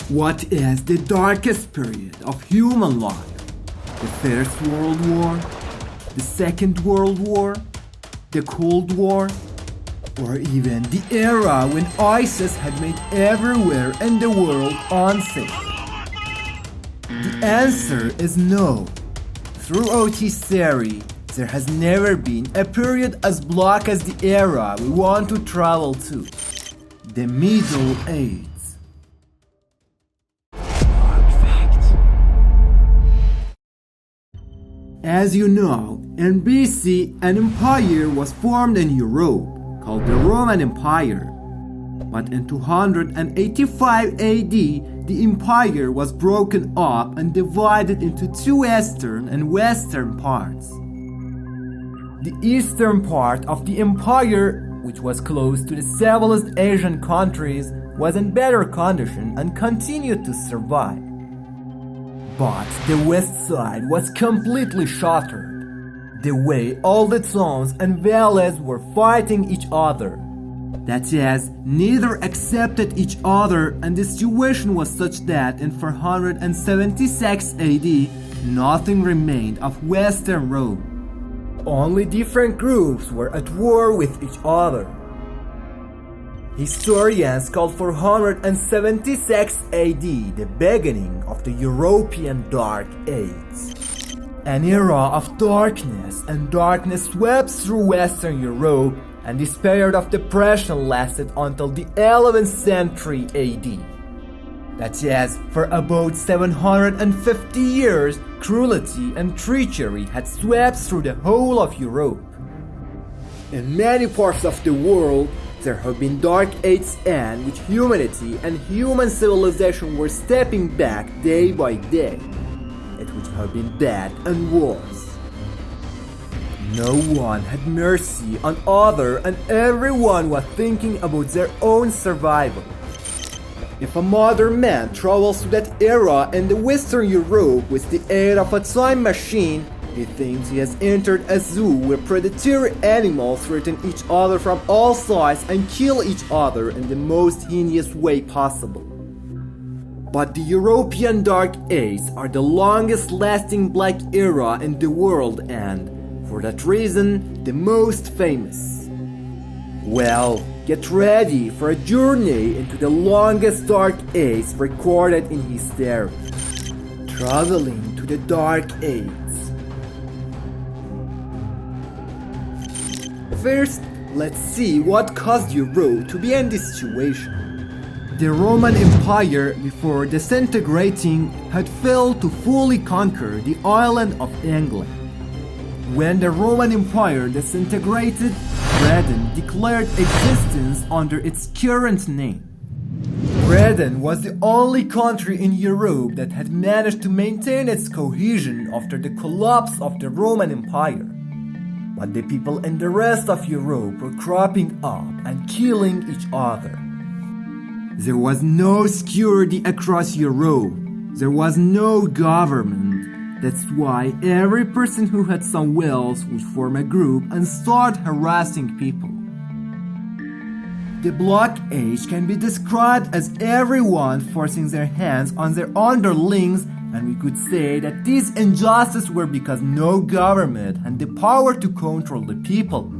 What is the darkest period of human life? The First World War? The Second World War? The Cold War? Or even the era when ISIS had made everywhere in the world unsafe? The answer is no. Throughout history, there has never been a period as black as the era we want to travel to. The Middle Ages. As you know, in BC, an empire was formed in Europe called the Roman Empire. But in 285 AD, the empire was broken up and divided into two eastern and western parts. The eastern part of the empire, which was close to the civilized Asian countries, was in better condition and continued to survive. But the west side was completely shattered, the way all the towns and villages were fighting each other. That is, neither accepted each other, and the situation was such that in 476 AD, nothing remained of Western Rome. Only different groups were at war with each other. Historians call 476 AD the beginning of the European Dark Ages. An era of darkness, and darkness swept through Western Europe, and this period of depression lasted until the 11th century AD. That is, for about 750 years, cruelty and treachery had swept through the whole of Europe. In many parts of the world, there have been dark ages in which humanity and human civilization were stepping back day by day. It would have been bad and worse. No one had mercy on other, and everyone was thinking about their own survival. If a modern man travels to that era in the Western Europe with the aid of a time machine, he thinks he has entered a zoo where predatory animals threaten each other from all sides and kill each other in the most heinous way possible. But the European Dark Ages are the longest lasting black era in the world and, for that reason, the most famous. Well, get ready for a journey into the longest Dark Age recorded in history. Traveling to the Dark Ages. First, let's see what caused Europe to be in this situation. The Roman Empire, before disintegrating, had failed to fully conquer the island of England. When the Roman Empire disintegrated, Britain declared existence under its current name. Britain was the only country in Europe that had managed to maintain its cohesion after the collapse of the Roman Empire. But the people in the rest of Europe were cropping up and killing each other. There was no security across Europe. There was no government. That's why every person who had some wealth would form a group and start harassing people. The Black Age can be described as everyone forcing their hands on their underlings, and we could say that these injustices were because no government had the power to control the people.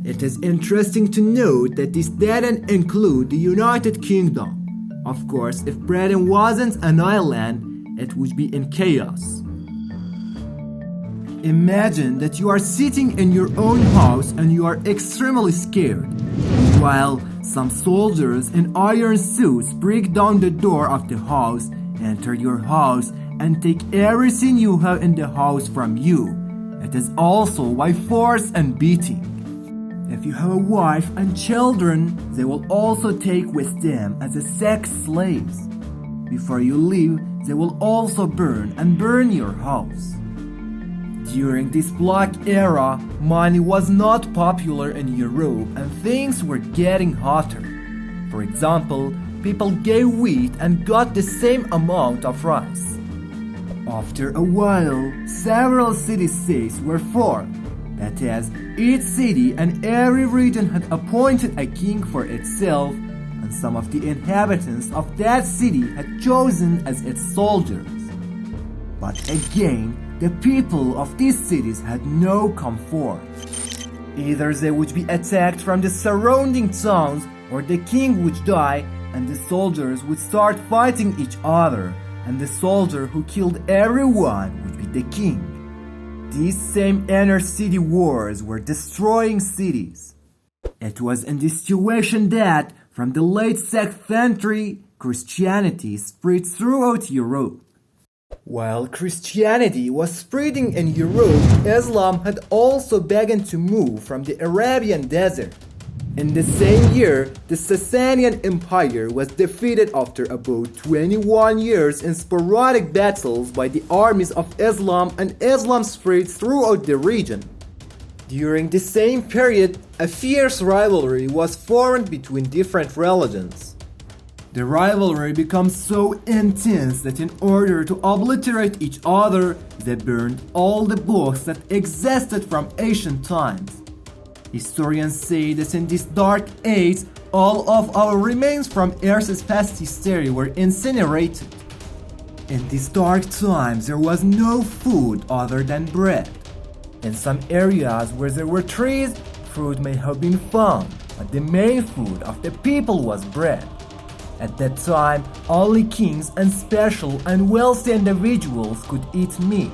It is interesting to note that this didn't include the United Kingdom. Of course, if Britain wasn't an island, it would be in chaos. Imagine that you are sitting in your own house and you are extremely scared, while some soldiers in iron suits break down the door of the house, enter your house, and take everything you have in the house from you. It is also by force and beating. If you have a wife and children, they will also take with them as a sex slaves. Before you leave, they will also burn your house. During this Black Era, money was not popular in Europe and things were getting hotter. For example, people gave wheat and got the same amount of rice. After a while, several city-states were formed. That is, each city and every region had appointed a king for itself, and and some of the inhabitants of that city had chosen as its soldiers. But again, the people of these cities had no comfort. Either they would be attacked from the surrounding towns, or the king would die and the soldiers would start fighting each other, and the soldier who killed everyone would be the king. These same inner city wars were destroying cities. It was in this situation that, from the late 6th century, Christianity spread throughout Europe. While Christianity was spreading in Europe, Islam had also begun to move from the Arabian desert. In the same year, the Sasanian Empire was defeated after about 21 years in sporadic battles by the armies of Islam, and Islam spread throughout the region. During the same period, a fierce rivalry was formed between different religions. The rivalry becomes so intense that in order to obliterate each other, they burned all the books that existed from ancient times. Historians say that in this dark age, all of our remains from Earth's past history were incinerated. In these dark times, there was no food other than bread. In some areas where there were trees, fruit may have been found, but the main food of the people was bread. At that time, only kings and special and wealthy individuals could eat meat.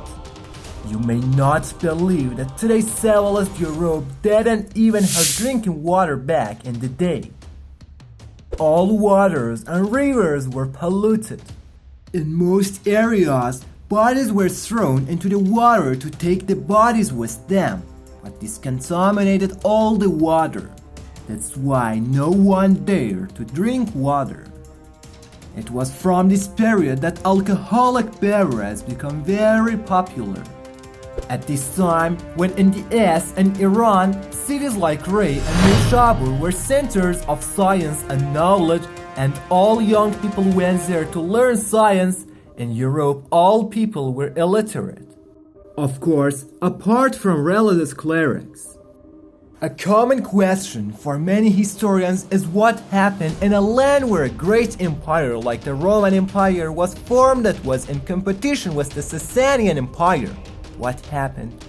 You may not believe that today's civilized Europe didn't even have drinking water back in the day. All waters and rivers were polluted. In most areas, bodies were thrown into the water to take the bodies with them, but this contaminated all the water. That's why no one dared to drink water. It was from this period that alcoholic beverages became very popular. At this time, when in the East and Iran, cities like Ray and Nishabur were centers of science and knowledge, and all young people went there to learn science, in Europe all people were illiterate. Of course, apart from religious clerics. A common question for many historians is what happened in a land where a great empire like the Roman Empire was formed that was in competition with the Sasanian Empire. What happened?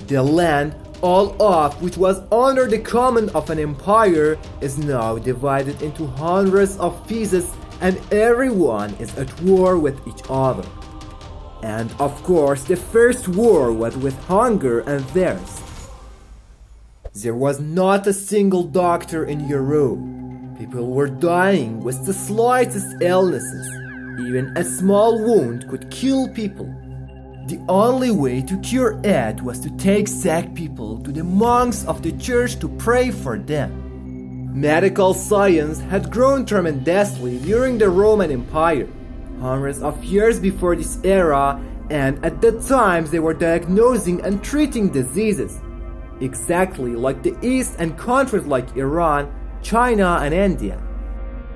The land, all of which was under the command of an empire, is now divided into hundreds of pieces, and everyone is at war with each other. And of course, the first war was with hunger and thirst. There was not a single doctor in Europe. People were dying with the slightest illnesses. Even a small wound could kill people. The only way to cure it was to take sick people to the monks of the church to pray for them. Medical science had grown tremendously during the Roman Empire, hundreds of years before this era, and at that time they were diagnosing and treating diseases, exactly like the East and countries like Iran, China, and India.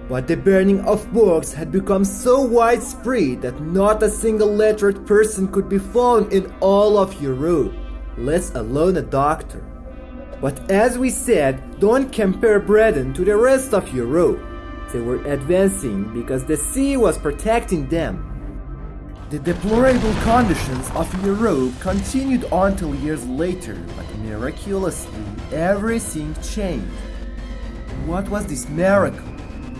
But the burning of books had become so widespread that not a single literate person could be found in all of Europe, let alone a doctor. But as we said, don't compare Britain to the rest of Europe. They were advancing because the sea was protecting them. The deplorable conditions of Europe continued until years later, but miraculously everything changed. What was this miracle?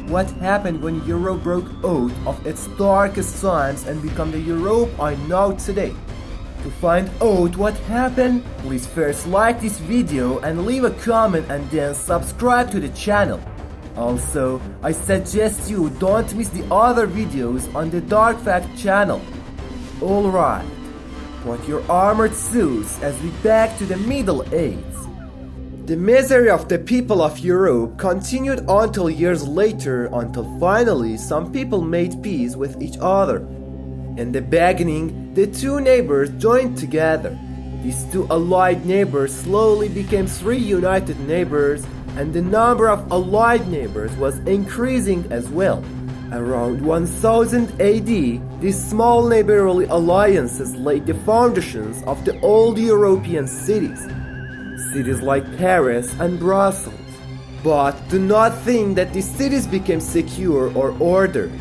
What happened when Europe broke out of its darkest times and became the Europe I know today? To find out what happened, please first like this video and leave a comment and then subscribe to the channel. Also, I suggest you don't miss the other videos on the Dark Fact channel. Alright, put your armored suits as we back to the Middle Ages. The misery of the people of Europe continued until years later, until finally some people made peace with each other. In the beginning, the two neighbors joined together. These two allied neighbors slowly became three united neighbors, and the number of allied neighbors was increasing as well. Around 1000 AD, these small neighborly alliances laid the foundations of the old European cities. Cities like Paris and Brussels. But do not think that the cities became secure or ordered.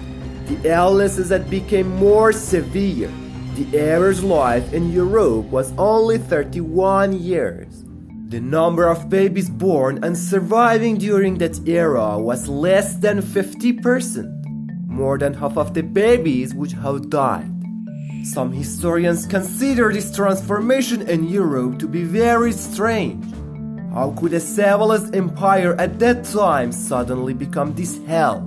The illnesses that became more severe. The average life in Europe was only 31 years. The number of babies born and surviving during that era was less than 50%. More than half of the babies would have died. Some historians consider this transformation in Europe to be very strange. How could a civilized empire at that time suddenly become this hell?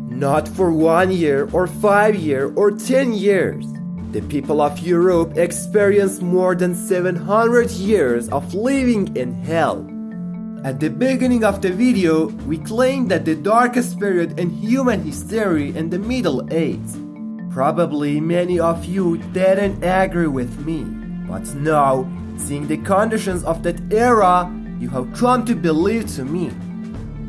Not for 1 year or 5 years or 10 years. The people of Europe experienced more than 700 years of living in hell. At the beginning of the video, we claimed that the darkest period in human history in the Middle Ages. Probably many of you didn't agree with me, but now, seeing the conditions of that era, you have come to believe to me.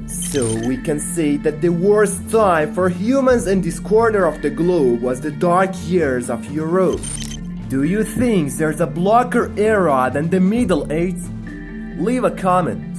So we can say that the worst time for humans in this corner of the globe was the dark years of Europe. Do you think there's a blacker era than the Middle Ages? Leave a comment.